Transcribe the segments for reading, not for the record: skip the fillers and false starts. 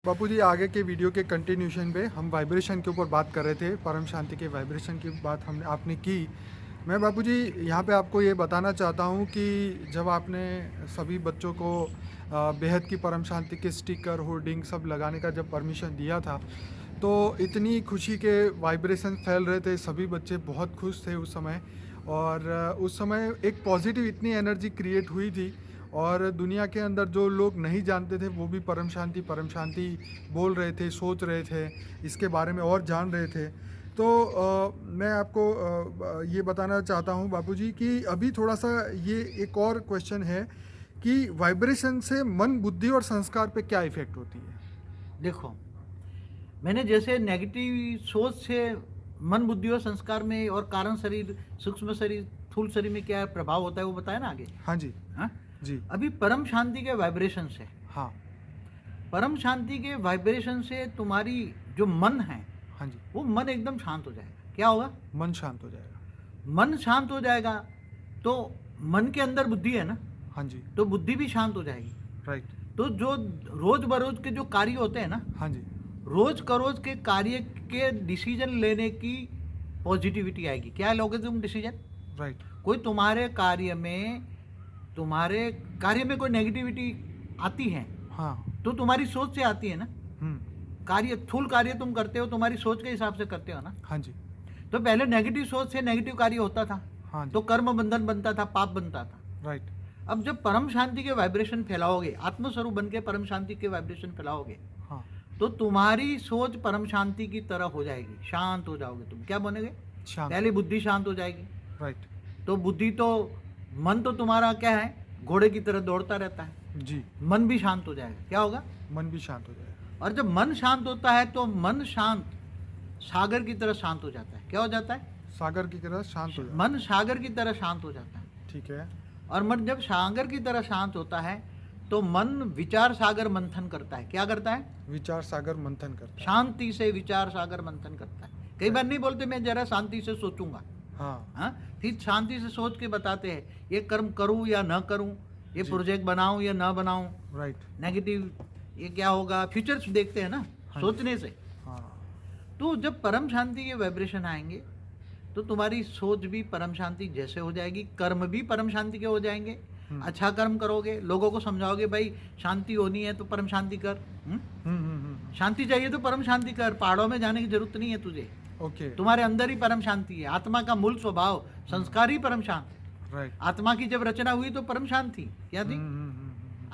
बापूजी, आगे के वीडियो के कंटिन्यूशन पे हम वाइब्रेशन के ऊपर बात कर रहे थे। परम शांति के वाइब्रेशन की बात हमने आपने की। मैं बापूजी यहाँ पे आपको ये बताना चाहता हूँ कि जब आपने सभी बच्चों को बेहद की परम शांति के स्टिकर होर्डिंग सब लगाने का जब परमिशन दिया था, तो इतनी खुशी के वाइब्रेशन फैल रहे थे। सभी बच्चे बहुत खुश थे उस समय। और उस समय एक पॉजिटिव इतनी एनर्जी क्रिएट हुई थी। और दुनिया के अंदर जो लोग नहीं जानते थे वो भी परम शांति बोल रहे थे, सोच रहे थे, इसके बारे में और जान रहे थे। तो मैं आपको ये बताना चाहता हूँ बापूजी कि अभी थोड़ा सा ये एक और क्वेश्चन है कि वाइब्रेशन से मन, बुद्धि और संस्कार पे क्या इफ़ेक्ट होती है। देखो, मैंने जैसे नेगेटिव सोच से मन, बुद्धि और संस्कार में और कारण शरीर, सूक्ष्म शरीर, स्थूल शरीर में क्या प्रभाव होता है वो बताया ना आगे। हाँ जी। हाँ, जी। अभी परम शांति के वाइब्रेशन से, हाँ। परम शांति के वाइब्रेशन से तुम्हारी जो मन है, हाँ जी। वो मन एकदम शांत हो जाएगा। क्या होगा? मन शांत हो जाएगा। मन शांत हो जाएगा तो मन के अंदर बुद्धि है ना, हाँ जी। तो बुद्धि भी शांत हो जाएगी। राइट। तो जो रोज बरोज के जो कार्य होते हैं ना, हाँ जी। रोज करोज के कार्य के डिसीजन लेने की पॉजिटिविटी आएगी। क्या लोगे तुम डिसीजन? राइट। कोई तुम्हारे कार्य में कोई नेगेटिविटी आती है हाँ। तो तुम्हारी सोच से आती है ना। हम्म। स्थूल कार्य तुम करते हो तुम्हारी सोच के हिसाब से करते हो ना। हाँ जी। तो पहले नेगेटिव सोच से नेगेटिव कार्य होता था। हाँ जी। तो कर्म बंधन बनता था, पाप बनता था। राइट। अब जब परम शांति के वाइब्रेशन फैलाओगे, आत्मस्वरूप बन के परम शांति के वाइब्रेशन फैलाओगे, हाँ। तो तुम्हारी सोच परम शांति की तरह हो जाएगी। शांत हो जाओगे तुम। क्या बनेगे? शांत। पहले बुद्धि शांत हो जाएगी। राइट। तो बुद्धि तो, मन तो तुम्हारा क्या है, घोड़े की तरह दौड़ता रहता है। जी। मन भी शांत हो जाएगा। क्या होगा? मन भी शांत हो जाएगा। और जब मन शांत होता है तो मन शांत सागर की तरह शांत हो जाता है। क्या हो जाता है? सागर की तरह शांत हो जाएगा। मन सागर की तरह शांत हो जाता है। ठीक है। और मन जब सागर की तरह शांत होता है तो मन विचार सागर मंथन करता है। क्या करता है? विचार सागर मंथन करता है। शांति से विचार सागर मंथन करता है। कई बार नहीं बोलते मैं जरा शांति से सोचूंगा। हाँ। फिर शांति से सोच के बताते हैं ये कर्म करूं या ना करूं, ये जी। प्रोजेक्ट बनाऊं या ना बनाऊं, राइट। नेगेटिव ये क्या होगा, फ्यूचर्स देखते हैं ना हाँ। सोचने से। हाँ। तो जब परम शांति के वाइब्रेशन आएंगे तो तुम्हारी सोच भी परम शांति जैसे हो जाएगी, कर्म भी परम शांति के हो जाएंगे। अच्छा कर्म करोगे, लोगों को समझाओगे भाई शांति होनी है तो परम शांति कर। शांति चाहिए तो परम शांति कर। पहाड़ों में जाने की जरूरत नहीं है तुझे। ओके। तुम्हारे अंदर ही परम शांति है। आत्मा का मूल स्वभाव संस्कार ही परम शांत है। राइट। आत्मा की जब रचना हुई तो परम शांत थी। क्या थी?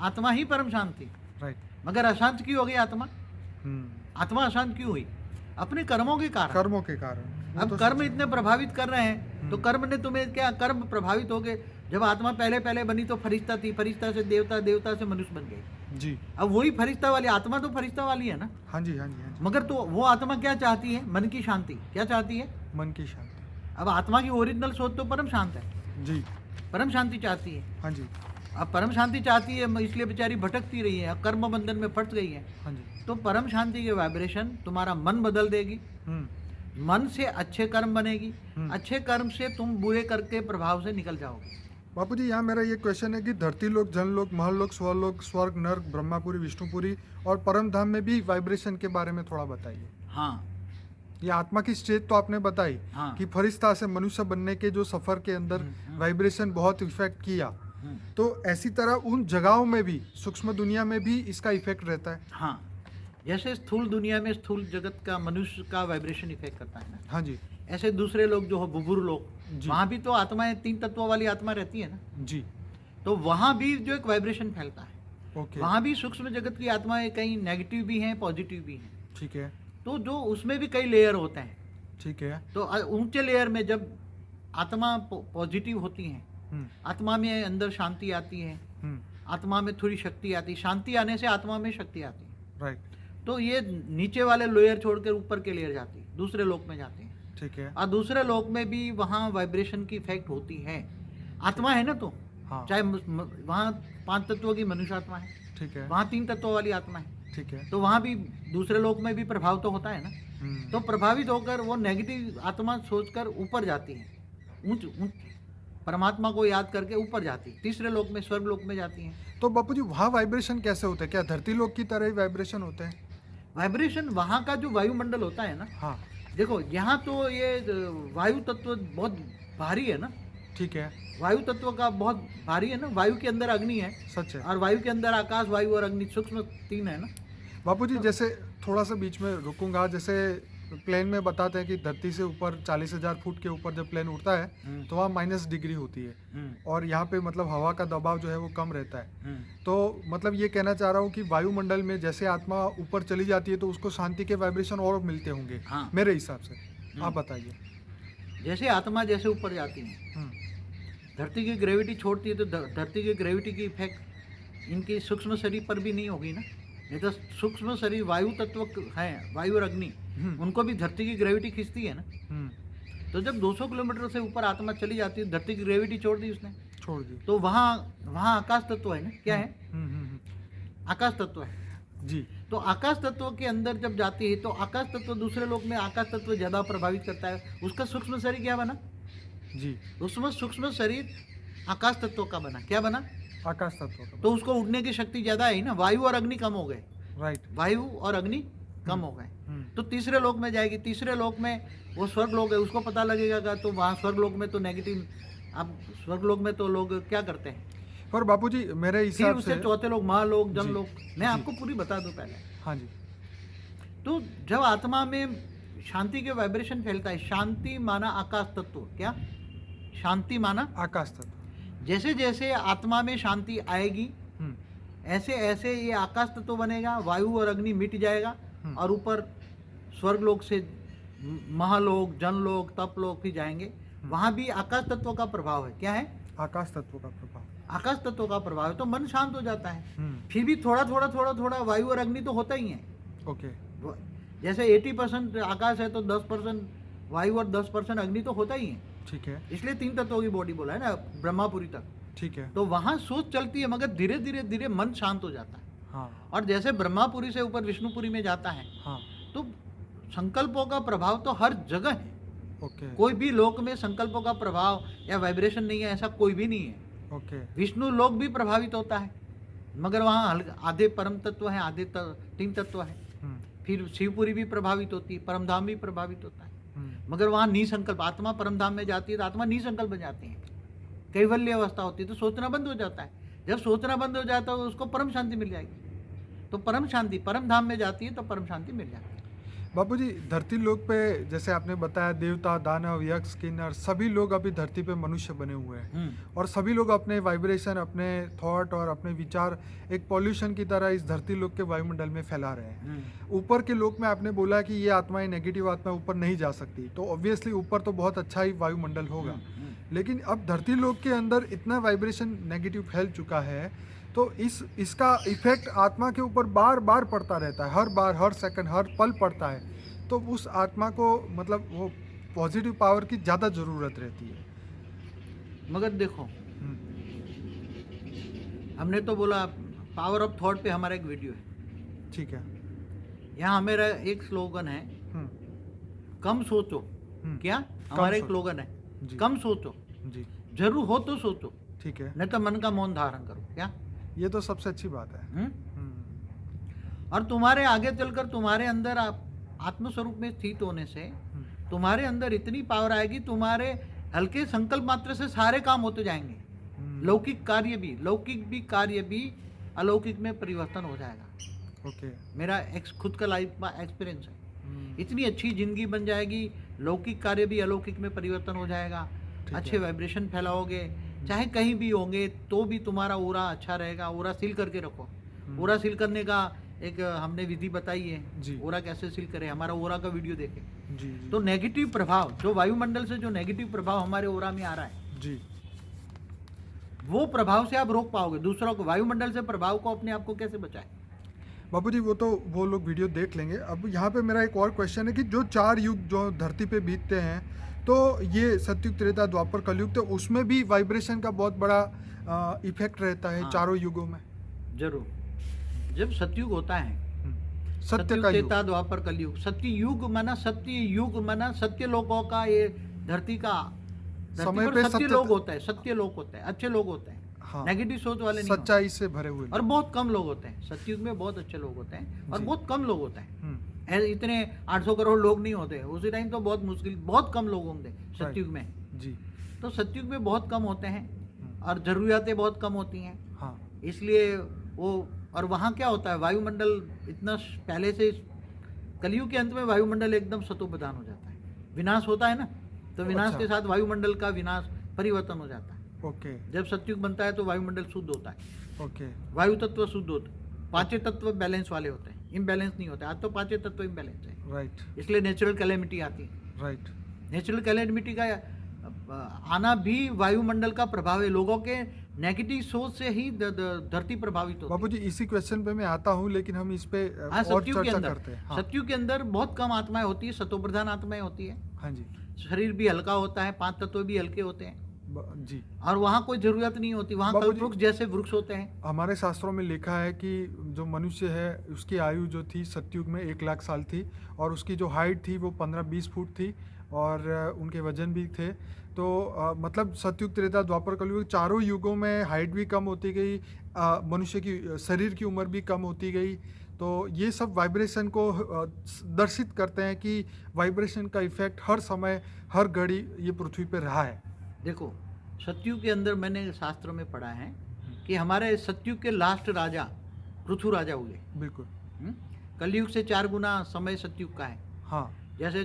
आत्मा ही परम शांत थी। राइट। मगर अशांत क्यों हो गई आत्मा? आत्मा अशांत क्यों हुई? अपने कर्मों के कारण। कर्मों के कारण। वो अब तो कर्म सच है। इतने प्रभावित कर रहे हैं तो कर्म ने तुम्हें क्या, कर्म प्रभावित हो गए। जब आत्मा पहले पहले बनी तो फरिश्ता थी, फरिश्ता से देवता, देवता से मनुष्य बन गई। जी। अब वही फरिश्ता वाली आत्मा तो फरिश्ता वाली है ना। हाँ जी। हाँ जी। हाँ जी। मगर तो वो आत्मा क्या चाहती है? मन की शांति। क्या चाहती है? मन की शांति। अब आत्मा की ओरिजिनल सोच तो परम शांत है। जी। परम शांति चाहती है। हाँ जी। अब परम शांति चाहती है इसलिए बेचारी भटकती रही है, अब कर्म बंधन में फंस गई है। हाँ जी। तो परम शांति के वाइब्रेशन तुम्हारा मन बदल देगी। मन से अच्छे कर्म बनेगी। अच्छे कर्म से तुम बुरे करके प्रभाव से निकल जाओगे। बापूजी, यहाँ मेरा ये क्वेश्चन है कि धरती लोक, जनलोक, महलोक, स्वरलोक, स्वर्ग, नर्क, ब्रह्मापुरी, विष्णुपुरी और परम धाम में भी वाइब्रेशन के बारे में थोड़ा बताइए। हाँ। ये आत्मा की स्टेज तो आपने बताई। हाँ। कि फरिश्ता से मनुष्य बनने के जो सफर के अंदर वाइब्रेशन बहुत इफेक्ट किया, तो ऐसी तरह उन जगहों में भी, सूक्ष्म दुनिया में भी इसका इफेक्ट रहता है। हाँ, जैसे स्थूल दुनिया में स्थूल जगत का मनुष्य का वाइब्रेशन इफेक्ट करता है ना, हाँ जी। ऐसे दूसरे लोग जो हो बुबुर लोग, जी। वहाँ भी तो आत्माएं, तीन तत्वों वाली आत्मा रहती है ना। जी। तो वहाँ भी जो एक वाइब्रेशन फैलता है। ओके। वहाँ भी सूक्ष्म जगत की आत्माएं कहीं नेगेटिव भी हैं, पॉजिटिव भी हैं। ठीक है। तो जो उसमें भी कई लेयर होते हैं। ठीक है। तो ऊंचे लेयर में जब आत्मा पॉजिटिव होती हैं, आत्मा में अंदर शांति आती है, आत्मा में थोड़ी शक्ति आती है। शांति आने से आत्मा में शक्ति आती है। राइट। तो ये नीचे वाले लेयर छोड़कर ऊपर के लेयर जाती है, दूसरे लोक में जाती है। ठीक है। और दूसरे लोक में भी वहाँ वाइब्रेशन की इफेक्ट होती है। आत्मा है ना, तो हाँ। चाहे वहाँ 5 तत्वों की मनुष्य आत्मा है, ठीक है। वहाँ 3 तत्वों वाली आत्मा है। ठीक है। तो वहाँ भी दूसरे लोक में भी प्रभाव तो होता है ना। तो प्रभावित होकर वो नेगेटिव आत्मा सोचकर ऊपर जाती है, ऊंच परमात्मा को याद करके ऊपर जाती है, तीसरे लोक में, स्वर्ग लोक में जाती है। तो बापूजी, वहाँ वाइब्रेशन कैसे होते हैं? क्या धरती लोक की तरह ही वाइब्रेशन होते हैं? वाइब्रेशन वहाँ का जो वायुमंडल होता है ना, हाँ देखो यहाँ तो ये वायु तत्व बहुत भारी है ना, ठीक है, वायु तत्व का बहुत भारी है ना, वायु के अंदर अग्नि है सच है। और वायु के अंदर आकाश, वायु और अग्नि सूक्ष्म तीन है ना। बापूजी जैसे थोड़ा सा बीच में रुकूंगा, जैसे प्लेन में बताते हैं कि धरती से ऊपर 40,000 फुट के ऊपर जब प्लेन उड़ता है तो वहाँ -डिग्री होती है और यहाँ पे मतलब हवा का दबाव जो है वो कम रहता है। तो मतलब ये कहना चाह रहा हूँ कि वायुमंडल में जैसे आत्मा ऊपर चली जाती है तो उसको शांति के वाइब्रेशन और मिलते होंगे, हाँ। मेरे हिसाब से। आप बताइए। जैसे आत्मा जैसे ऊपर जाती है, धरती की ग्रेविटी छोड़ती है तो धरती की ग्रेविटी की इफेक्ट इनकी सूक्ष्म शरीर पर भी नहीं होगी ना। नहीं तो सूक्ष्म शरीर वायु तत्व है, वायु और अग्नि, उनको भी धरती की ग्रेविटी खींचती है ना। तो जब 200 किलोमीटर से ऊपर आत्मा चली जाती है, धरती की ग्रेविटी छोड़ दी उसने, छोड़ दी, तो वहाँ आकाश तत्व है ना। क्या है? आकाश तत्व है जी। तो आकाश तत्व के अंदर जब जाती है तो आकाश तत्व दूसरे लोक में आकाश तत्व ज्यादा प्रभावित करता है। उसका सूक्ष्म शरीर क्या बना जी? उसमें सूक्ष्म शरीर आकाश तत्व का बना। क्या बना? आकाश तत्व का। तो उसको उड़ने की शक्ति ज्यादा है ना। वायु और अग्नि कम हो गए, राइट। वायु और अग्नि कम हो गए तो तीसरे लोक में जाएगी। तीसरे लोक में वो स्वर्ग लोक है, उसको पता लगेगा। तो वहाँ स्वर्ग लोक में तो नेगेटिव, अब स्वर्ग लोक में तो लोग क्या करते हैं। और बापूजी मेरे फिर हिसाब उससे से चौथे लोग महालोक, जी, जनलोक। मैं जी। आपको पूरी बता दूं पहले। हाँ जी, तो जब आत्मा में शांति के वाइब्रेशन फैलता है, शांति माना आकाश तत्व। क्या? शांति माना आकाश तत्व। जैसे जैसे आत्मा में शांति आएगी हम्म, ऐसे ऐसे ये आकाश तत्व बनेगा, वायु और अग्नि मिट जाएगा और ऊपर स्वर्ग लोक से महालोक, जनलोक, तपलोक भी जाएंगे। वहां भी आकाश तत्व का प्रभाव है। क्या है? आकाश तत्व का प्रभाव। आकाश तत्व का प्रभाव है तो मन शांत हो जाता है। हम्म, फिर भी थोड़ा थोड़ा थोड़ा थोड़ा वायु और अग्नि तो होता ही है। ओके। जैसे 80% आकाश है तो 10% वायु और 10% अग्नि तो होता ही है। ठीक है, इसलिए 3 तत्वों की बॉडी बोला है ना, ब्रह्मापुरी तक। ठीक है। तो वहां सोच चलती है मगर धीरे धीरे धीरे मन शांत हो जाता है। हाँ और जैसे ब्रह्मापुरी से ऊपर विष्णुपुरी में जाता है हाँ, तो संकल्पों का प्रभाव तो हर जगह है। ओके कोई भी लोक में संकल्पों का प्रभाव या वाइब्रेशन नहीं है ऐसा कोई भी नहीं है। ओके। विष्णु लोक भी प्रभावित होता है मगर वहाँ आधे परम तत्व है, आधे 3 तत्व है। फिर शिवपुरी भी प्रभावित होती है, परमधाम भी प्रभावित होता है मगर वहाँ निसंकल्प। आत्मा परमधाम में जाती है तो आत्मा निसंकल्प बन जाती है, कैवल्य अवस्था होती है तो सोचना बंद हो जाता है। जब सोचना बंद हो जाता है तो उसको परम शांति मिल जाएगी। तो परम शांति परम धाम में जाती है तो परम शांति मिल जाती है। बापूजी धरती लोक पे जैसे आपने बताया देवता, दानव, यक्ष, किन्नर सभी लोग अभी धरती पे मनुष्य बने हुए हैं और सभी लोग अपने वाइब्रेशन, अपने थॉट और अपने विचार एक पॉल्यूशन की तरह इस धरती लोक के वायुमंडल में फैला रहे हैं। ऊपर के लोक में आपने बोला कि ये आत्माएं, नेगेटिव आत्माएं ऊपर नहीं जा सकती, तो ऑब्वियसली ऊपर तो बहुत अच्छा ही वायुमंडल होगा। लेकिन अब धरती लोक के अंदर इतना वाइब्रेशन नेगेटिव फैल चुका है तो इसका इफेक्ट आत्मा के ऊपर बार बार पड़ता रहता है, हर बार, हर सेकंड, हर पल पड़ता है। तो उस आत्मा को मतलब वो पॉजिटिव पावर की ज़्यादा ज़रूरत रहती है। मगर देखो हमने तो बोला पावर ऑफ थॉट पे हमारा एक वीडियो है, ठीक है। यहाँ मेरा एक स्लोगन है, कम सोचो। क्या हमारा एक स्लोगन है? जी। कम सोचो जी, जरूर हो तो सोचो, ठीक है। नहीं तो मन का मौन धारण करो। क्या? ये तो सबसे अच्छी बात है। और तुम्हारे आगे चलकर तुम्हारे अंदर आत्मस्वरूप में स्थित होने से तुम्हारे अंदर इतनी पावर आएगी, तुम्हारे हल्के संकल्प मात्र से सारे काम होते जाएंगे। लौकिक कार्य भी, लौकिक भी कार्य भी अलौकिक में परिवर्तन हो जाएगा। ओके। मेरा खुद का लाइफ का एक्सपीरियंस है। इतनी अच्छी जिंदगी बन जाएगी, लौकिक कार्य भी अलौकिक में परिवर्तन हो जाएगा। अच्छे वाइब्रेशन फैलाओगे, चाहे कहीं भी होंगे तो भी तुम्हारा ओरा अच्छा रहेगा। ओरा सील करके रखो। ओरा सील करने का एक हमने विधि बताई है। ओरा कैसे सील करें, हमारा ओरा का वीडियो देखें। जी। तो नेगेटिव प्रभाव जो वायुमंडल से जो नेगेटिव प्रभाव हमारे ओरा में आ रहा है जी, वो प्रभाव से आप रोक पाओगे। दूसरों को वायुमंडल से प्रभाव को अपने आप को कैसे बचाएं? बापूजी वो लोग वीडियो देख लेंगे। अब यहाँ पे मेरा एक और क्वेश्चन है कि जो 4 युग जो धरती पे बीतते हैं तो ये सतयुग, त्रेता, द्वापर, कलयुग, तो उसमें भी वाइब्रेशन का बहुत बड़ा इफेक्ट रहता है। चारों युगों में जरूर। जब सतयुग होता है, सत्य सतयुग, का युग, त्रेता, द्वापर, कलयुग। सत्य युग माना, सत्य युग माना सत्य लोगों का, ये धरती का समय पे सत्य लोग होता है, सत्य लोग होते हैं, अच्छे लोग होते हैं। हाँ, नेगेटिव सोच वाले नहीं सच्चाई से भरे हुए और बहुत कम लोग होते हैं। सतयुग में बहुत अच्छे लोग होते हैं और बहुत कम लोग होते हैं। इतने 800 करोड़ लोग नहीं होते उसी टाइम, तो बहुत मुश्किल, बहुत कम लोग होंगे सतयुग में। जी। तो सतयुग में बहुत कम होते हैं और ज़रूरियातें बहुत कम होती हैं, हाँ। इसलिए वो, और वहाँ क्या होता है, वायुमंडल इतना पहले से, कलयुग के अंत में वायुमंडल एकदम सतोप्रधान हो जाता है, विनाश होता है ना, तो विनाश अच्छा। के साथ वायुमंडल का विनाश, परिवर्तन हो जाता है। ओके। जब सतयुग बनता है तो वायुमंडल शुद्ध होता है, ओके। वायु तत्व शुद्ध होते हैं, पांचों तत्व बैलेंस वाले होते हैं, इम्बैलेंस नहीं होते। आज तो पांचों तत्व इम्बैलेंस है, राइट। इसलिए नेचुरल कैलेमिटी आती है। राइट। नेचुरल कैलेमिटी का आना भी वायुमंडल का प्रभाव है, लोगों के नेगेटिव सोच से ही धरती प्रभावित होती बाबूजी इसी क्वेश्चन पे मैं आता हूँ, लेकिन हम इस पे है। हाँ, और सतयुग के चर्चा अंदर, करते हैं। हाँ। सतयुग के अंदर बहुत कम आत्माएं होती है, सतोप्रधान आत्माएं होती है, हाँ जी। शरीर भी हल्का होता है, पांच तत्व भी हल्के होते हैं, जी। और वहाँ कोई जरूरत नहीं होती, वहाँ बाबूजी, कल्पवृक्ष जैसे वृक्ष होते हैं। हमारे शास्त्रों में लिखा है कि जो मनुष्य है उसकी आयु जो थी सतयुग में 1 लाख साल थी, और उसकी जो हाइट थी वो 15-20 फुट थी, और उनके वजन भी थे। तो मतलब सतयुग, त्रेता, द्वापर, कलयुग, चारों युगों में हाइट भी कम होती गई, मनुष्य की शरीर की उम्र भी कम होती गई। तो ये सब वाइब्रेशन को दर्शित करते हैं कि वाइब्रेशन का इफेक्ट हर समय, हर घड़ी ये पृथ्वी पर रहा है। देखो, सतयुग के अंदर मैंने शास्त्रों में पढ़ा है कि हमारे सतयुग के लास्ट राजा पृथु राजा हुए। बिल्कुल। कलयुग से 4 गुना समय सतयुग का है। हाँ। जैसे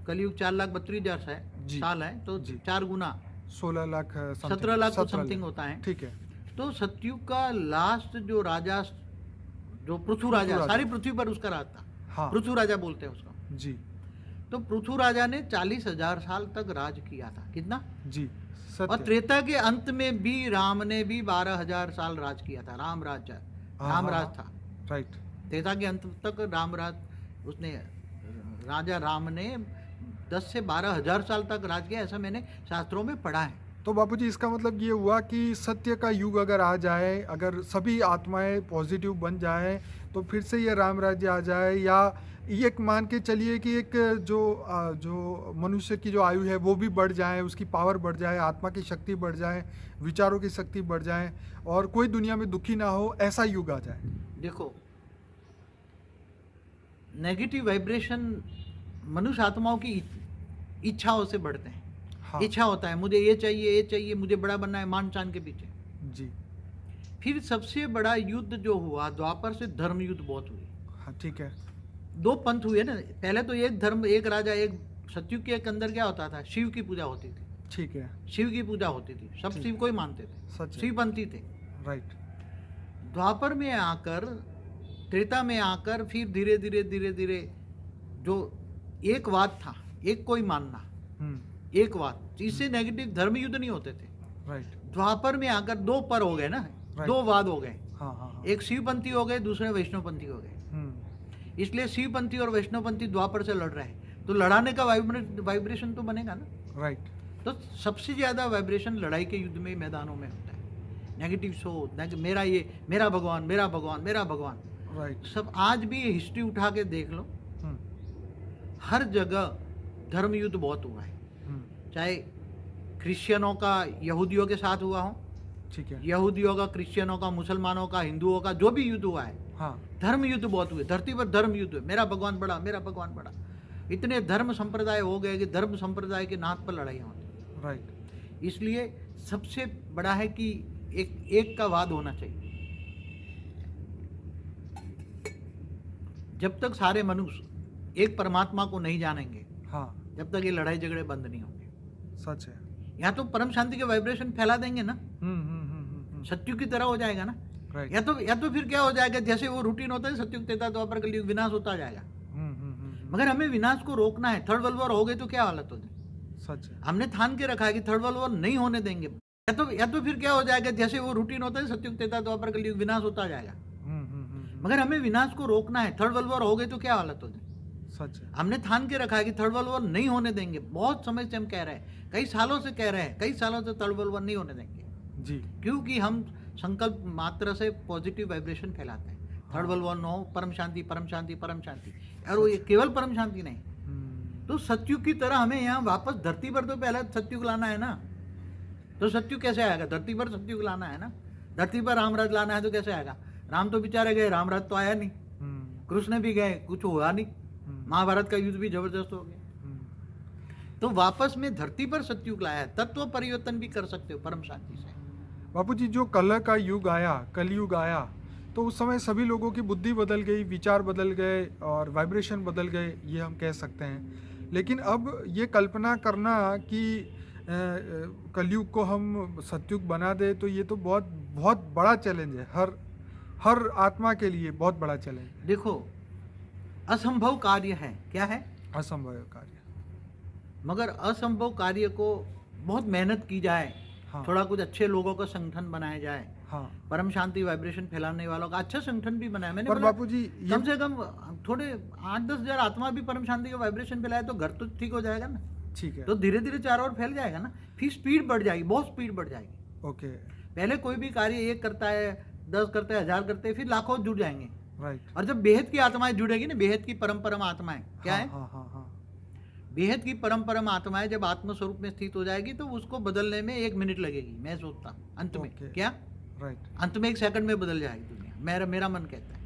कलयुग 4,32,000 जी। साल है, तो जी। 4 गुना 16 लाख 17 लाख something, समथिंग होता है। ठीक है। तो सतयुग का लास्ट जो राजा, जो पृथु राजा, राजा। सारी पृथ्वी पर उसका राज था। हाँ। पृथु राजा बोलते हैं उसको। जी। तो पृथु राजा ने 40,000 साल तक राज किया था। कितना? जी। और सत्य। त्रेता के अंत में भी राम ने भी 12,000 साल राज किया था। राम राज, हाँ, राम हाँ, राज हाँ। था। राइट। त्रेता के अंत तक राम राज, उसने, राजा राम ने 10 से 12,000 साल तक राज किया, ऐसा मैंने शास्त्रों में पढ़ा है। तो बापूजी इसका मतलब ये हुआ कि सत्य का युग अगर आ जाए, अगर सभी आत्माएं पॉजिटिव बन जाए, तो फिर से ये राम राज्य आ जाए, या ये मान के चलिए कि एक जो मनुष्य की जो आयु है वो भी बढ़ जाए, उसकी पावर बढ़ जाए, आत्मा की शक्ति बढ़ जाए, विचारों की शक्ति बढ़ जाए, और कोई दुनिया में दुखी ना हो, ऐसा युग आ जाए। देखो, नेगेटिव वाइब्रेशन मनुष्य आत्माओं की इच्छाओं से बढ़ते हैं। हाँ। इच्छा होता है, मुझे ये चाहिए, ये चाहिए, मुझे बड़ा बनना है, मान चान के पीछे। जी। फिर सबसे बड़ा युद्ध जो हुआ द्वापर से, धर्म युद्ध बहुत हुए। हाँ, ठीक है। 2 पंथ हुए ना। पहले तो एक धर्म, एक राजा, एक सतयुग के अंदर क्या होता था, शिव की पूजा होती थी। ठीक है। शिव की पूजा होती थी, सब ठीक शिव है। को ही मानते थे, सच है। शिवपंथी थे। राइट। द्वापर में आकर, त्रेता में आकर, फिर धीरे धीरे धीरे धीरे जो एकवाद था, एक को ही मानना, एकवाद, इससे नेगेटिव धर्म युद्ध नहीं होते थे। राइट। द्वापर में आकर 2 पर हो गए ना, Right. 2 वाद हो गए। हाँ, हाँ, हाँ। एक शिवपंथी हो गए, दूसरे वैष्णवपंथी हो गए। इसलिए शिवपंथी और वैष्णवपंथी द्वापर से लड़ रहे हैं, तो लड़ाने का वाइब्रेशन तो बनेगा ना। राइट। तो सबसे ज्यादा वाइब्रेशन लड़ाई के युद्ध में, मैदानों में होता है। नेगेटिव सोच, मेरा ये, मेरा भगवान, मेरा भगवान, मेरा भगवान। राइट। सब आज भी हिस्ट्री उठा के देख लो, हर जगह धर्म युद्ध बहुत हुआ है। चाहे क्रिश्चियनों का यहूदियों के साथ हुआ हो, ठीक है। यहूदियों का, क्रिश्चियनों का, मुसलमानों का, हिंदुओं का, जो भी युद्ध हुआ है, हाँ। धर्म युद्ध बहुत हुए। धरती पर धर्म युद्ध हुए, मेरा भगवान बड़ा, मेरा भगवान बड़ा। इतने धर्म संप्रदाय हो गए कि धर्म संप्रदाय के नाथ पर लड़ाई होती। राइट। इसलिए सबसे बड़ा है कि एक का वाद होना चाहिए। जब तक सारे मनुष्य एक परमात्मा को नहीं जानेंगे, हाँ। जब तक ये लड़ाई झगड़े बंद नहीं होंगे। सच है। या तो परम शांति के वाइब्रेशन फैला देंगे ना, सत्युग की तरह हो जाएगा ना। राइट। या तो फिर क्या हो जाएगा, जैसे वो रूटीन होता है, सत्युग, त्रेता, द्वापर, कलयुग, विनाश होता जाएगा। मगर हमें विनाश को रोकना है। थर्ड वर्ल्ड वॉर हो गई तो क्या हालत होगी। सच है। हमने ठान के रखा है कि थर्ड वर्ल्ड वॉर नहीं होने देंगे। या तो फिर क्या हो जाएगा, जैसे वो रूटीन होता है, सत्युग, त्रेता, द्वापर, कलयुग, विनाश होता जाएगा। मगर हमें विनाश को रोकना है। थर्ड वर्ल्ड वॉर हो गई तो क्या हालत होगी। सच है। हमने ठान के रखा है कि थर्ड वर्ल्ड वॉर नहीं होने देंगे। बहुत समय से हम कह रहे हैं, कई सालों से कह रहे हैं, कई सालों से थर्ड वर्ल्ड वॉर नहीं होने देंगे। जी। क्योंकि हम संकल्प मात्र से पॉजिटिव वाइब्रेशन फैलाते हैं। थर्ड वर्ल्ड वॉर नो, परम शांति, परम शांति, परम शांति। और वो केवल परम शांति नहीं, तो सतयुग की तरह हमें यहाँ वापस धरती पर तो पहले सतयुग लाना है ना। तो सतयुग कैसे आएगा, धरती पर सतयुग लाना है ना। धरती पर रामराज लाना है तो कैसे आएगा। राम तो बेचारे गए, रामराज तो आया नहीं। कृष्ण भी गए, कुछ हुआ नहीं। महाभारत का युद्ध भी जबरदस्त हो गया। तो वापस में धरती पर सतयुग लाया है। तत्व परिवर्तन भी कर सकते हो परम शांति से। बापूजी, जो कलह का युग आया, कलयुग आया, तो उस समय सभी लोगों की बुद्धि बदल गई, विचार बदल गए और वाइब्रेशन बदल गए, ये हम कह सकते हैं। लेकिन अब ये कल्पना करना कि कलयुग को हम सतयुग बना दे, तो ये तो बहुत बहुत बड़ा चैलेंज है, हर आत्मा के लिए बहुत बड़ा चैलेंज। देखो, असंभव कार्य है। क्या है? असंभव कार्य। मगर असंभव कार्य को बहुत मेहनत की जाए, हाँ। थोड़ा कुछ अच्छे लोगों का संगठन बनाया जाए, हाँ। परम शांति वाइब्रेशन फैलाने वालों का अच्छा संगठन भी बनाया। मैंने पर बोला बापूजी कम से कम थोड़े 8-10 हजार आत्मा भी परम शांति का वाइब्रेशन फैलाए तो घर तो ठीक हो जाएगा ना। ठीक है। तो धीरे धीरे चारों ओर फैल जाएगा ना, फिर स्पीड बढ़ जाएगी, बहुत स्पीड बढ़ जाएगी। ओके। पहले कोई भी कार्य 1 करता है, 10 करते हैं, 1000 करते हैं, फिर लाखों जुड़ जाएंगे। राइट। और जब बेहद की आत्माएं जुड़ेगी ना, बेहद की परम आत्माएं क्या है? हाँ, हाँ, हाँ। बेहद की परम आत्माएं जब आत्म स्वरूप में स्थित हो जाएगी तो उसको बदलने में 1 मिनट लगेगी, मैं सोचता हूँ अंत में। क्या? राइट। अंत में 1 सेकंड में बदल जाएगी दुनिया। मेरा मन कहता है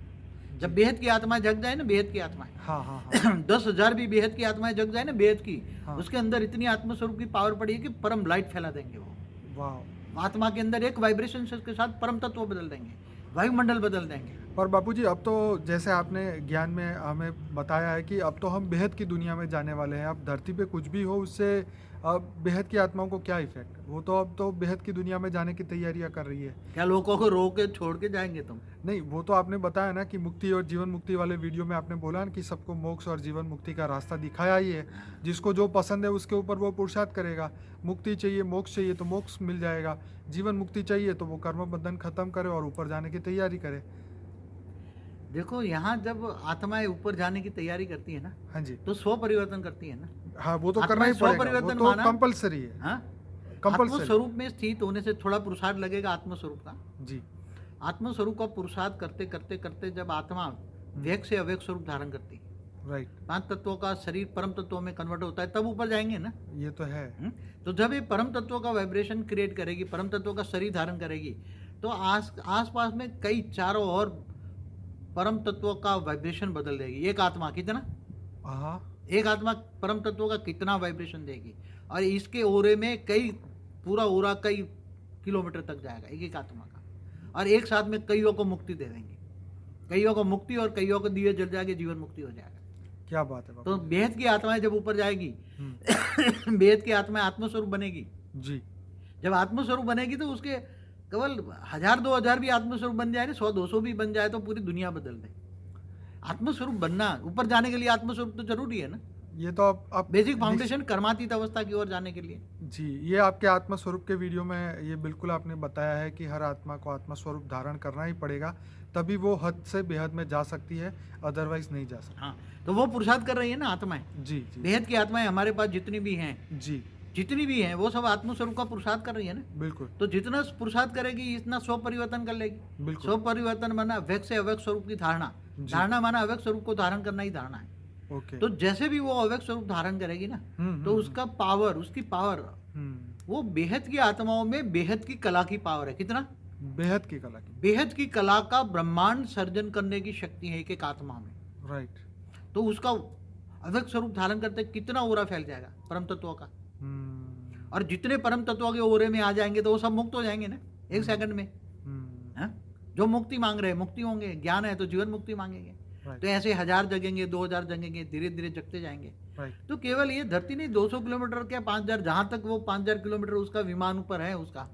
जब बेहद की आत्माएं जग जाए ना, बेहद की आत्माएं, हाँ, हाँ, 10,000 भी बेहद की आत्माएं जग जाए ना, बेहद की, हाँ। उसके अंदर इतनी आत्मस्वरूप की पावर पड़ी है कि परम लाइट फैला देंगे वो। वाह। आत्मा के अंदर एक वाइब्रेशन के साथ परम तत्व बदल देंगे, वायुमंडल बदल देंगे। और बापूजी, अब तो जैसे आपने ज्ञान में हमें बताया है कि अब तो हम बेहद की दुनिया में जाने वाले हैं। अब धरती पे कुछ भी हो, उससे अब बेहद की आत्माओं को क्या इफेक्ट? वो तो अब तो बेहद की दुनिया में जाने की तैयारियां कर रही है। क्या लोगों को रो के छोड़ के जाएंगे तुम? नहीं, वो तो आपने बताया ना कि मुक्ति और जीवन मुक्ति वाले वीडियो में आपने बोला ना कि सबको मोक्ष और जीवन मुक्ति का रास्ता दिखाया ही है। जिसको जो पसंद है उसके ऊपर वो पुरुषार्थ करेगा। मुक्ति चाहिए, मोक्ष चाहिए तो मोक्ष मिल जाएगा। जीवन मुक्ति चाहिए तो वो कर्म बंधन खत्म करे और ऊपर जाने की तैयारी करे। देखो, यहाँ जब आत्माएं ऊपर जाने की तैयारी करती है ना, हाँ जी, तो स्व परिवर्तन करती है ना। हाँ, वो तो आत्मा करना ही स्व पड़ेगा, परिवर्तन वो तो माना? कंपलसरी है। हाँ, कंपलसरी। आत्मस्वरूप में स्थित होने से थोड़ा पुरुषार्थ लगेगा आत्मस्वरूप का। जी। आत्मस्वरूप का पुरुषार्थ करते करते करते जब आत्मा व्यक्त से अव्यक्त स्वरूप धारण करती है, राइट। 5 तत्वों का शरीर परम तत्वों में कन्वर्ट होता है, तब ऊपर जाएंगे ना। ये तो है। तो जब ये परम तत्वों का वाइब्रेशन क्रिएट करेगी, परम तत्वों का शरीर धारण करेगी, तो आस पास में कई चारों और परम तत्वों का वाइब्रेशन बदल देगी। एक आत्मा कितना? हाँ। एक आत्मा परम तत्वों का कितना वाइब्रेशन देगी, और इसके ओरे में कई पूरा ओरा कई किलोमीटर तक जाएगा एक आत्मा का, और एक साथ में कईयों को मुक्ति दे देंगे। कईयों को मुक्ति और कईयों को दिए जल जाएंगे, जीवन मुक्ति हो जाएगा। क्या बात है बाबा। तो बेहद की आत्माएं जब ऊपर जाएगी, बेहद की आत्माएं आत्मस्वरूप बनेगी। जी। जब आत्मस्वरूप बनेगी तो उसके केवल 1000-2000 भी आत्मस्वरूप बन जाए, 100-200 भी बन जाए तो पूरी दुनिया बदल दे। आत्मस्वरूप बनना, ऊपर जाने के लिए आत्मस्वरूप तो जरूरी है ना। ये तो आप बेसिक फाउंडेशन कर्मातीत अवस्था की ओर जाने के लिए। जी, ये आपके आत्मा स्वरूप के वीडियो में ये बिल्कुल आपने बताया है कि हर आत्मा को आत्मा स्वरूप धारण करना ही पड़ेगा, तभी वो हद से बेहद में जा सकती है, अदरवाइज नहीं जा सकती। हाँ, तो वो पुरुषार्थ कर रही है ना आत्माएं। जी जी बेहद की आत्माएं हमारे पास जितनी भी हैं, जी, जितनी भी हैं, वो सब आत्मस्वरूप का पुरुषार्थ कर रही है ना। बिल्कुल तो जितना पुरुषार्थ करेगी इतना स्व परिवर्तन कर लेगी। बिल्कुल। स्व परिवर्तन माना व्यक्त से अव्यक्त स्वरूप की धारणा। धारणा माना अव्यक्त स्वरूप को धारण करना ही धारणा है। ओके। तो जैसे भी वो अव्यक्त स्वरूप धारण करेगी ना, तो उसका पावर, उसकी पावर, वो बेहद की आत्माओं में बेहद की कला की पावर है। कितना? बेहद की कला की। बेहद की कला का ब्रह्मांड सर्जन करने की शक्ति है एक आत्मा में। राइट। तो उसका अव्यक्त स्वरूप धारण करते कितना ओरा फैल जाएगा परम तत्वों का। और जितने परम तत्वों के ओरे में आ जाएंगे तो वो सब मुक्त हो जाएंगे ना 1 सेकंड में। जो मुक्ति मांग रहे हैं मुक्ति होंगे, ज्ञान है तो जीवन मुक्ति मांगेंगे। तो ऐसे 1000 जगेंगे, 2000 जगेंगे, धीरे धीरे जगते जाएंगे। तो केवल ये धरती नहीं, 200 किलोमीटर क्या 5000, जहां तक वो 5000 किलोमीटर उसका विमान ऊपर है उसका,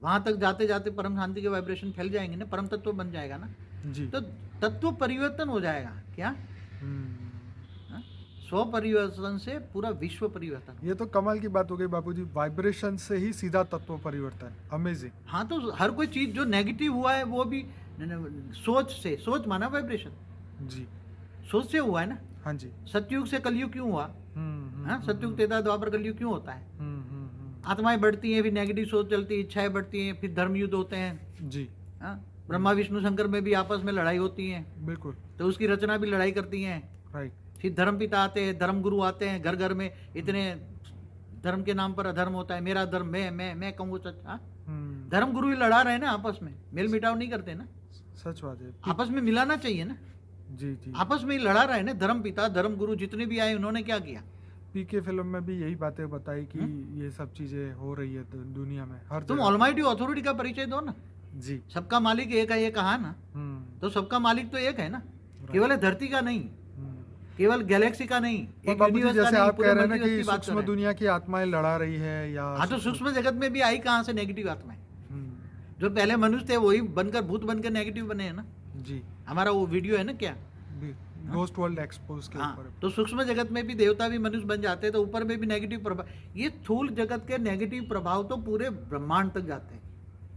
वहां तक जाते जाते परम शांति के वाइब्रेशन फैल जाएंगे ना, परम तत्व बन जाएगा ना जी। तो तत्व परिवर्तन हो जाएगा। क्या? स्व परिवर्तन से पूरा विश्व परिवर्तन। ये तो कमाल की बात हो गई बापूजी, वाइब्रेशन से ही सीधा तत्व परिवर्तन। अमेजिंग। हाँ, तो हर कोई चीज जो नेगेटिव हुआ है वो भी सोच से, सोच माना वाइब्रेशन, जी, सोच से हुआ है ना। हाँ जी। सतयुग से कलयुग क्यों हुआ? हाँ, सतयुग त्रेता द्वापर कलयुग क्यों होता है? आत्माएं बढ़ती हैं, फिर नेगेटिव सोच चलती है, इच्छाएं बढ़ती हैं, फिर धर्म युद्ध होते हैं। जी। हाँ, ब्रह्मा विष्णु शंकर में भी आपस में लड़ाई होती है, बिल्कुल। तो उसकी रचना भी लड़ाई करती है। राइट। फिर धर्म पिता आते हैं, धर्म गुरु आते हैं, घर घर में इतने धर्म के नाम पर अधर्म होता है। मेरा धर्म, मैं कहूँ सच। हाँ, धर्म गुरु ही लड़ा रहे हैं ना आपस में, मेल मिटाव नहीं करते ना। सच बात है। आपस में मिलाना चाहिए ना। जी जी। आपस में ही लड़ा रहे ना, धर्म पिता धर्म गुरु जितने भी आए उन्होंने क्या किया? पीके फिल्म में भी यही बातें बताई कि ये सब चीजें हो रही है दुनिया में हर तुम जगह। ऑलमाइटी अथॉरिटी का परिचय दो ना, जी। सबका मालिक एक है, ये कहा ना, तो सबका मालिक तो एक है ना, केवल है धरती का नहीं, केवल गैलेक्सी का नहीं, और एक बाबूजी यूनिवर्स का जैसे नहीं, आप पूरे कह रहे हैं ना मल्टीवर्स कि की बात कर सूक्ष्म रहे हैं। दुनिया की आत्माएं लड़ा रही है या हाँ, तो सूक्ष्म जगत में भी आई कहाँ से नेगेटिव आत्माएं? हम्म, जो पहले मनुष्य थे वही बनकर भूत बनकर नेगेटिव बने हैं ना। जी। हमारा वो वीडियो है ना क्या, घोस्ट वर्ल्ड एक्सपोज के हाँ, ऊपर। तो सूक्ष्म जगत में भी देवता भी मनुष्य बन जाते हैं, तो ऊपर में भी नेगेटिव प्रभाव। ये स्थूल जगत के नेगेटिव प्रभाव तो पूरे ब्रह्मांड तक जाते हैं,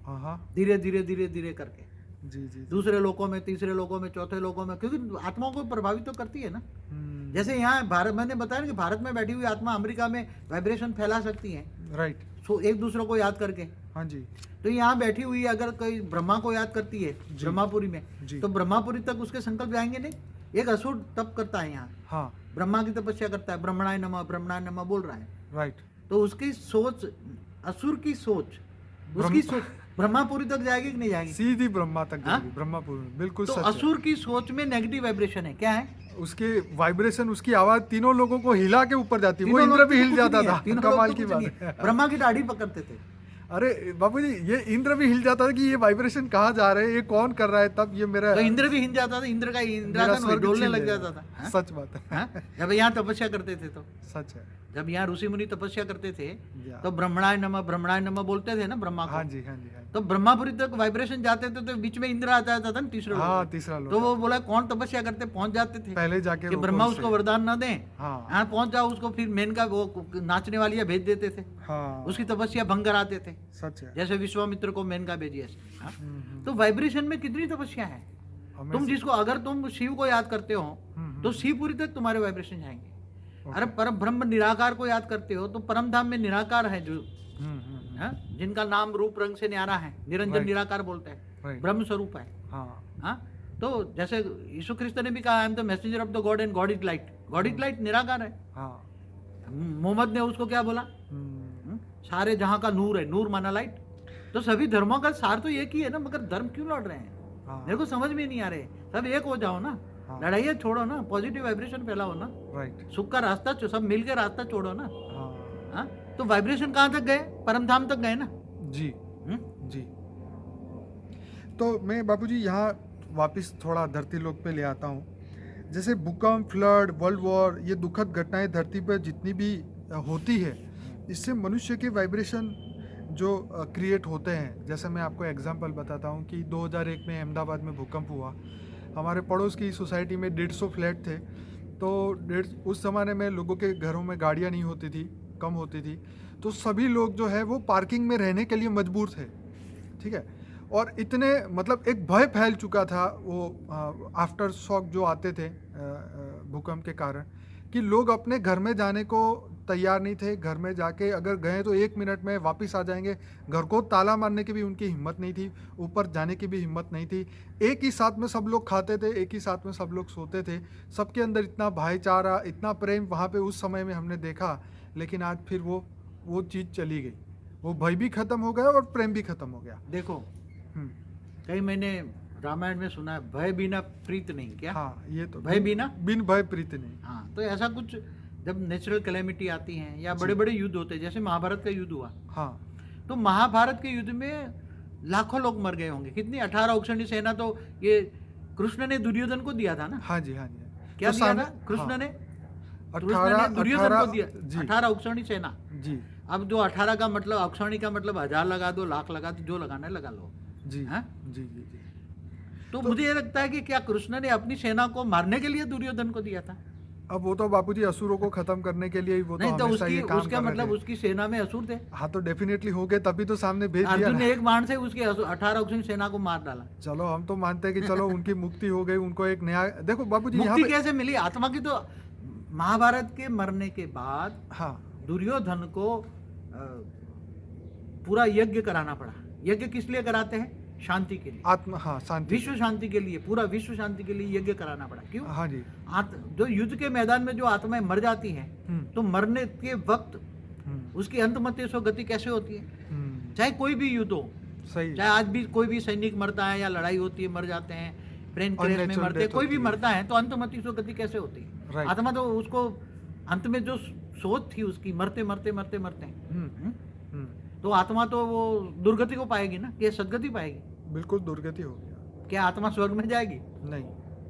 हाँ हाँ। धीरे धीरे धीरे धीरे करके, जी जी। दूसरे लोगों में, तीसरे लोगों में, चौथे लोगों में, क्योंकि आत्माओं को प्रभावित तो करती है ना। जैसे यहाँ भारत, मैंने बताया ना कि भारत में बैठी हुई आत्मा अमेरिका में वाइब्रेशन फैला सकती है, राइट। एक दूसरे को याद करके। हाँ जी। तो यहाँ बैठी हुई अगर कोई ब्रह्मा को याद करती है ब्रह्मापुरी में, तो ब्रह्मापुरी तक उसके संकल्प जाएंगे नहीं। एक असुर तप करता है यहाँ, हाँ। ब्रह्मा की तपस्या करता है, ब्रह्मणाय नमः बोल रहा है, राइट। तो उसकी सोच, असुर की सोच, उसकी सोच ब्रह्मापुरी तक जाएगी कि नहीं जाएगी? सीधी ब्रह्मा तक जाएगी, ब्रह्मापुर में, बिल्कुल तो सच है। असुर की सोच में नेगेटिव वाइब्रेशन है, क्या है? उसके वाइब्रेशन, उसकी आवाज तीनों लोगों को हिला के ऊपर जाती है। वो तीनों इंद्र लोग भी तो हिल कुछ जाता नहीं है, था, तीनों लोग कमाल तो की कुछ बात नहीं है। है। ब्रह्मा की दाढ़ी पकड़ते थे। अरे बाबूजी, ये इंद्र भी हिल जाता था कि ये वाइब्रेशन कहाँ जा रहे हैं, ये कौन कर रहा है, तब ये मेरा तो इंद्र भी हिल जाता था, इंद्र का मेरा इंद्रासन स्वर्ग डोलने छीन लग लेगा। जाता था। हाँ? सच बात है। हाँ? जब यहाँ तपस्या करते थे तो, सच है। जब यहाँ ऋषि मुनि तपस्या करते थे या। तो ब्रह्मणाय नमः बोलते थे ना ब्रह्मा को। हाँ जी, हाँ जी, हाँ जी। तो ब्रह्मापुरी तक वाइब्रेशन जाते थे, तो बीच में इंद्र आ जाता था ना, तीसरे लोग हाँ, में। तीसरा लोग। तो वो बोला कौन तपस्या करते, पहुंच जाते थे पहले जाके कि रोको ब्रह्मा उसे। उसको वरदान ना दें, हाँ। यहाँ पहुंच जाओ, उसको फिर मेनका वो नाचने वाली भेज देते थे, हाँ, उसकी तपस्या भंग कराते थे, सच है। जैसे विश्वामित्र को मेनका भेजी ऐसे। हाँ? तो वाइब्रेशन में कितनी तपस्या है। तुम जिसको, अगर तुम शिव को याद करते हो तो शिवपुरी तक तुम्हारे वाइब्रेशन जाएंगे। अरे परम ब्रह्म निराकार को याद करते हो तो परम धाम में निराकार है जो, हाँ? जिनका नाम रूप रंग से न्यारा है, निरंजन निराकार बोलते हैं, ब्रह्म स्वरूप है। हाँ। हाँ? तो जैसे यीशु ख्रिस्त ने भी कहा, I am the messenger of the God and God is light. God is light निराकार है। हाँ। मोहम्मद ने उसको क्या बोला? सारे जहां का नूर है, नूर माना लाइट। तो सभी धर्मों का सार तो एक ही है ना, मगर धर्म क्यों लड़ रहे हैं? मेरे को समझ में नहीं आ रहे। सब एक हो जाओ ना, लड़ाइयाँ छोड़ो ना, पॉजिटिव वाइब्रेशन फैलाओ ना, राइट। सुख का रास्ता सब मिलकर रास्ता छोड़ो ना। हाँ। हाँ? तो वाइब्रेशन कहाँ तक गए? परम धाम तक गए ना। जी। जी। तो मैं बाबूजी यहाँ वापस थोड़ा धरती लोक पे ले आता हूँ। जैसे भूकंप, फ्लड, वर्ल्ड वॉर, ये दुखद घटनाएं धरती पर जितनी भी होती है, इससे मनुष्य के वाइब्रेशन जो क्रिएट होते हैं। जैसे मैं आपको एग्जांपल बताता हूँ कि 2001 में अहमदाबाद में भूकंप हुआ। हमारे पड़ोस की सोसाइटी में 150 फ्लैट थे। तो उस ज़माने में लोगों के घरों में गाड़ियाँ नहीं होती थी, कम होती थी, तो सभी लोग जो है वो पार्किंग में रहने के लिए मजबूर थे। ठीक है। और इतने मतलब एक भय फैल चुका था वो आफ्टर शॉक जो आते थे भूकंप के कारण, कि लोग अपने घर में जाने को तैयार नहीं थे। घर में जाके अगर गए तो 1 मिनट में वापस आ जाएंगे। घर को ताला मारने की भी उनकी हिम्मत नहीं थी, ऊपर जाने की भी हिम्मत नहीं थी। एक ही साथ में सब लोग खाते थे, एक ही साथ में सब लोग सोते थे। सबके अंदर इतना भाईचारा, इतना प्रेम वहाँ पे उस समय में हमने देखा। लेकिन आज फिर वो चीज़ चली गई। वो भय भी खत्म हो गया और प्रेम भी खत्म हो गया। देखो, कहीं मैंने रामायण में सुना है, भय बिना प्रीत नहीं। क्या? हाँ, ये तो भय बिना, बिन भय प्रीत नहीं। हाँ, तो ऐसा कुछ जब नेचुरल कैलेमिटी आती हैं या बड़े बड़े युद्ध होते हैं, जैसे महाभारत का युद्ध हुआ, हाँ, तो महाभारत के युद्ध में लाखों लोग मर गए होंगे। कितनी 18 औक्षणी सेना तो ये कृष्ण ने दुर्योधन को दिया था ना। हाँ जी, हाँ जी। क्या तो दिया था कृष्ण ने? दुर्योधन को दिया 18 औक्षणी सेना जी। अब जो 18 का मतलब, औक्षणी का मतलब 1000 लगा दो, लाख लगा दो, जो लगाना है लगा लो जी। हाँ? जी जी जी। तो मुझे ये लगता है कि क्या कृष्ण ने अपनी सेना को मारने के लिए दुर्योधन को दिया था? अब वो तो बापूजी असुरों को खत्म करने के लिए ही वो नहीं, तो हमेशा ये काम उसका मतलब उसकी सेना में असुर थे। हाँ, तो डेफिनेटली हो गए, तभी तो सामने भेज दिया। अर्जुन ने एक बाण से उसके 18 औक्षणी सेना को मार डाला। चलो, हम तो मानते हैं कि चलो उनकी मुक्ति हो गई, उनको एक नया, देखो बाबूजी मुक्ति कैसे मिली आत्मा की? तो महाभारत के मरने के बाद हाँ, दुर्योधन को पूरा यज्ञ कराना पड़ा। यज्ञ किस लिए कराते हैं? शांति के लिए, आत्मा, हाँ, शांति, विश्व शांति के लिए, पूरा विश्व शांति के लिए यज्ञ कराना पड़ा। क्यों? हाँ जी। जो युद्ध के मैदान में जो आत्माएं मर जाती हैं, तो मरने के वक्त उसकी अंतमत्यसो गति कैसे होती है? चाहे कोई भी युद्ध हो, सही, चाहे आज भी कोई भी सैनिक मरता है या लड़ाई होती है मर जाते हैं, प्लेन क्रैश में Unnatural मरते हैं, death कोई भी होती है। मरता है तो अंतमतिसो गति कैसे होती है? Right. आत्मा तो उसको अंत में जो सोच थी उसकी, मरते मरते मरते मरते हम्म, हम्म, तो आत्मा तो वो दुर्गति को पाएगी ना, क्या सदगति पाएगी? बिल्कुल दुर्गति हो गया। क्या आत्मा स्वर्ग में जाएगी? नहीं।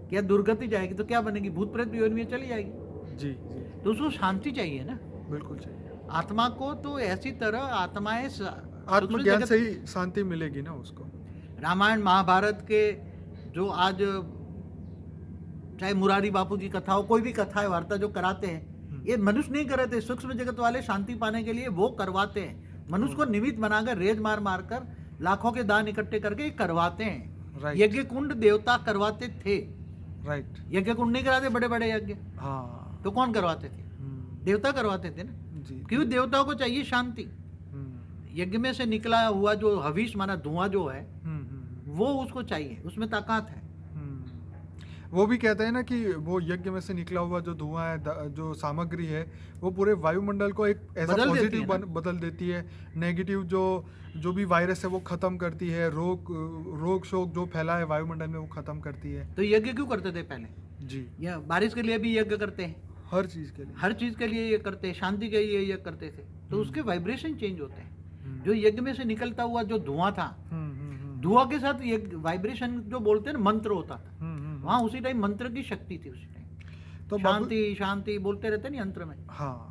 क्या दुर्गति जाएगी? तो क्या बनेगी? भूत प्रेत योनि में चली जाएगी। जी जी, तो उसको शांति चाहिए ना। बिल्कुल चाहिए। आत्मा को तो ऐसी तरह आत्माएं आत्मज्ञान से ही शांति मिलेगी ना उसको। रामायण महाभारत के जो आज चाहे मुरारी बापू की कथा हो, कोई भी कथा है वार्ता जो कराते हैं, ये मनुष्य नहीं कराते, सूक्ष्म जगत वाले शांति पाने के लिए वो करवाते हैं। मनुष्य को निमित्त बनाकर रेज मार मार कर लाखों के दान इकट्ठे करके ये करवाते हैं। Right. यज्ञ कुंड देवता करवाते थे, राइट। यज्ञ कुंड नहीं कराते बड़े बड़े यज्ञ, हाँ। तो कौन करवाते थे? देवता करवाते थे ना, जी। क्योंकि देवताओं को चाहिए शांति। यज्ञ में से निकला हुआ जो हविष माना धुआं जो है वो उसको चाहिए, उसमें ताकत है। वो भी कहते हैं ना कि वो यज्ञ में से निकला हुआ जो धुआं है, जो सामग्री है, वो पूरे वायुमंडल को एक ऐसा बदल देती पॉजिटिव है ना। बदल देती है। नेगेटिव जो भी वायरस है वो खत्म करती है, रोग शोक जो फैला है वायुमंडल में वो खत्म करती है। तो यज्ञ क्यों करते थे पहले? जी। या बारिश के लिए भी यज्ञ करते हैं, हर चीज के लिए। हर चीज के लिए ये करते हैं, शांति के लिए यज्ञ करते थे। तो उसके वाइब्रेशन चेंज होते हैं। जो यज्ञ में से निकलता हुआ जो धुआं था, धुआं के साथ ये वाइब्रेशन जो बोलते हैं ना, मंत्र होता था। वहाँ उसी टाइम मंत्र की शक्ति थी उसी टाइम। तो शांति शांति बोलते रहते नहीं यंत्र में। हाँ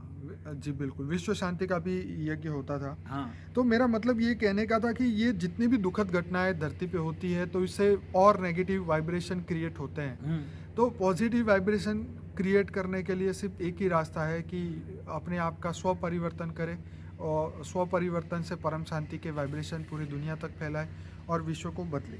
जी बिल्कुल, विश्व शांति का भी यज्ञ होता था। हाँ, तो मेरा मतलब ये कहने का था कि ये जितनी भी दुखद घटनाएं धरती पे होती है तो इससे और नेगेटिव वाइब्रेशन क्रिएट होते हैं। तो पॉजिटिव वाइब्रेशन क्रिएट करने के लिए सिर्फ एक ही रास्ता है कि अपने आप का स्व परिवर्तन करें, और स्व परिवर्तन से परम शांति के वाइब्रेशन पूरी दुनिया तक फैलाए और विश्व को बदले।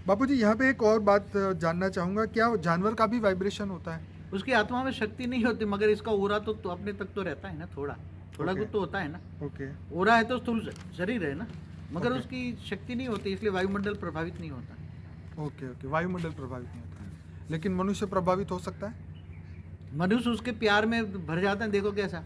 बापूजी, यहाँ पे एक और बात जानना चाहूँगा, क्या जानवर का भी वाइब्रेशन होता है? उसकी आत्मा में शक्ति नहीं होती, मगर इसका ओरा तो अपने तक तो रहता है ना, थोड़ा Okay. कुछ तो होता है ना। ओके। ओरा है तो स्थूल शरीर है ना, मगर Okay. उसकी शक्ति नहीं होती, इसलिए वायुमंडल प्रभावित नहीं होता। ओके ओके, वायुमंडल प्रभावित नहीं होता है, लेकिन मनुष्य प्रभावित हो सकता है। मनुष्य उसके प्यार में भर जाता है। देखो कैसा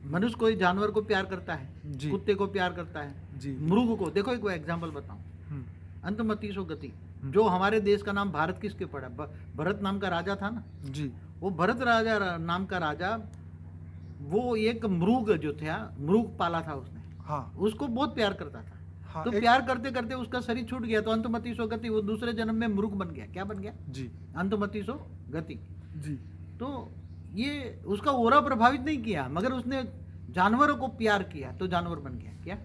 मनुष्य कोई जानवर को प्यार करता है, जी। कुत्ते को प्यार करता है, जी। मृग को। देखो एक एग्जाम्पल बताऊं, हम्म, अंतमतिसो गति, जो हमारे देश का नाम भारत किसके पड़ा? भरत नाम का राजा था ना, जी। वो भरत राजा नाम का राजा, वो एक मृग जो था, मृग पाला था उसने, हाँ उसको बहुत प्यार करता था। हाँ, तो प्यार करते करते उसका शरीर छूट गया, तो अंतमतिसो गति, वो दूसरे जन्म में मृग बन गया। क्या बन गया? जी अंतमतिसो गति। जी। तो ये उसका ओरा प्रभावित नहीं किया, मगर उसने जानवरों को प्यार किया तो जानवर बन गया। क्या?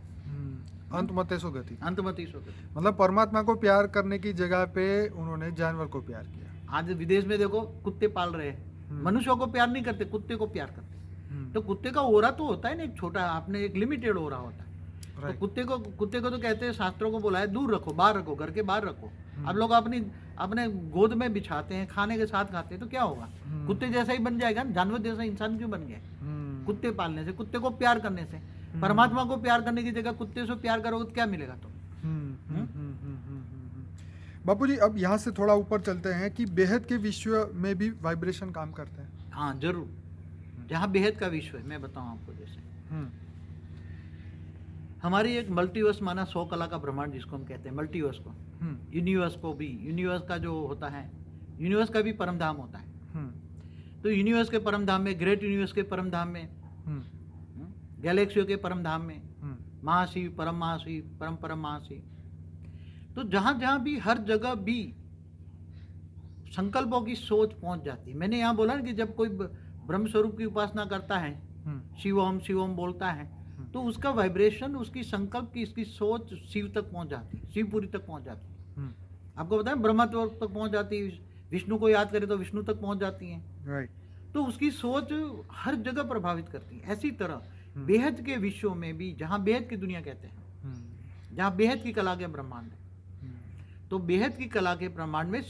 अंतमतेसो गति, अंतमतिसो गति। मतलब परमात्मा को प्यार करने की जगह पे उन्होंने जानवर को प्यार किया। आज विदेश में देखो कुत्ते पाल रहे हैं, मनुष्यों को प्यार नहीं करते, कुत्ते को प्यार करते। तो कुत्ते का ओरा तो होता है ना एक छोटा, आपने एक लिमिटेड ओरा होता है। तो राइट। कुत्ते को तो कहते हैं, शास्त्रों को बोला है दूर रखो, बाहर रखो, घर के बाहर रखो। अब लोग अपने गोद में बिछाते हैं, खाने के साथ खाते हैं, तो क्या होगा? कुत्ते जैसा ही बन जाएगा ना, जानवर जैसा इंसान क्यों बन गया? कुत्ते पालने से, कुत्ते को प्यार करने से। परमात्मा को प्यार करने की जगह कुत्ते से प्यार करोगे तो क्या मिलेगा? तो बापूजी, अब यहाँ से थोड़ा ऊपर चलते हैं कि बेहद के विश्व में भी वाइब्रेशन काम करते हैं। हाँ जरूर, जहाँ बेहद का विश्व है, मैं बताऊँ आपको। जैसे हमारी एक मल्टीवर्स माना 100 कला का ब्रह्मांड जिसको हम कहते हैं, मल्टीवर्स को, यूनिवर्स को भी, यूनिवर्स का जो होता है, यूनिवर्स का भी परम धाम होता है। तो यूनिवर्स के परम धाम में, ग्रेट यूनिवर्स के परम धाम में, गैलेक्सियों के परम धाम में, महाशिव, परम महाशिव, परम परम महाशिव, तो जहाँ जहाँ भी, हर जगह भी संकल्पों की सोच पहुंच जाती है। मैंने यहाँ बोला ना कि जब कोई ब्रह्म स्वरूप की उपासना करता है, शिवोम शिवोम बोलता है, तो उसका वाइब्रेशन, उसकी संकल्प की, इसकी सोच शिव तक पहुंच जाती है, शिवपुरी तक पहुंच जाती है। आपको बताएं, ब्रह्मा तक पहुंच जाती है, विष्णु को याद करे तो विष्णु तक पहुंच जाती है। राइट। तो उसकी सोच हर जगह प्रभावित करती है। ऐसी तरह बेहद के विश्व में भी, जहाँ बेहद की दुनिया कहते हैं, जहाँ बेहद की कला के ब्रह्मांड है, तो बेहद की कला के ब्रह्मांड में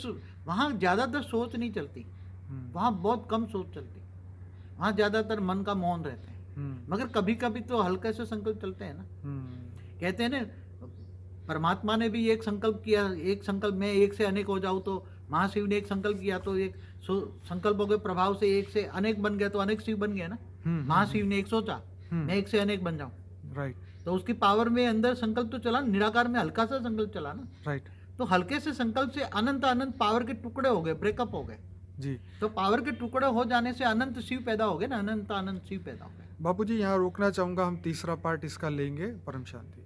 वहाँ ज्यादातर सोच नहीं चलती, वहाँ बहुत कम सोच चलती, वहाँ ज्यादातर मन का मौन रहता है। मगर कभी कभी तो हल्के से संकल्प चलते हैं ना। कहते हैं ना, परमात्मा ने भी एक संकल्प किया, एक संकल्प में एक से अनेक हो जाऊं, तो महाशिव ने एक संकल्प किया तो एक संकल्पों के प्रभाव से एक से अनेक बन गया, तो अनेक शिव बन गया ना। महाशिव ने एक सोचा, मैं एक से अनेक बन जाऊं, राइट। तो उसकी पावर में अंदर संकल्प तो चला, निराकार में हल्का सा संकल्प चला ना। राइट। तो हल्के से संकल्प से अनंत अनंत पावर के टुकड़े हो गए, ब्रेकअप हो गए। जी तो पावर के टुकड़े हो जाने से अनंत शिव पैदा हो गए ना, अनंत अनंत शिव पैदा हो गए। बापूजी यहाँ रोकना चाहूँगा, हम तीसरा पार्ट इसका लेंगे। परम शांति।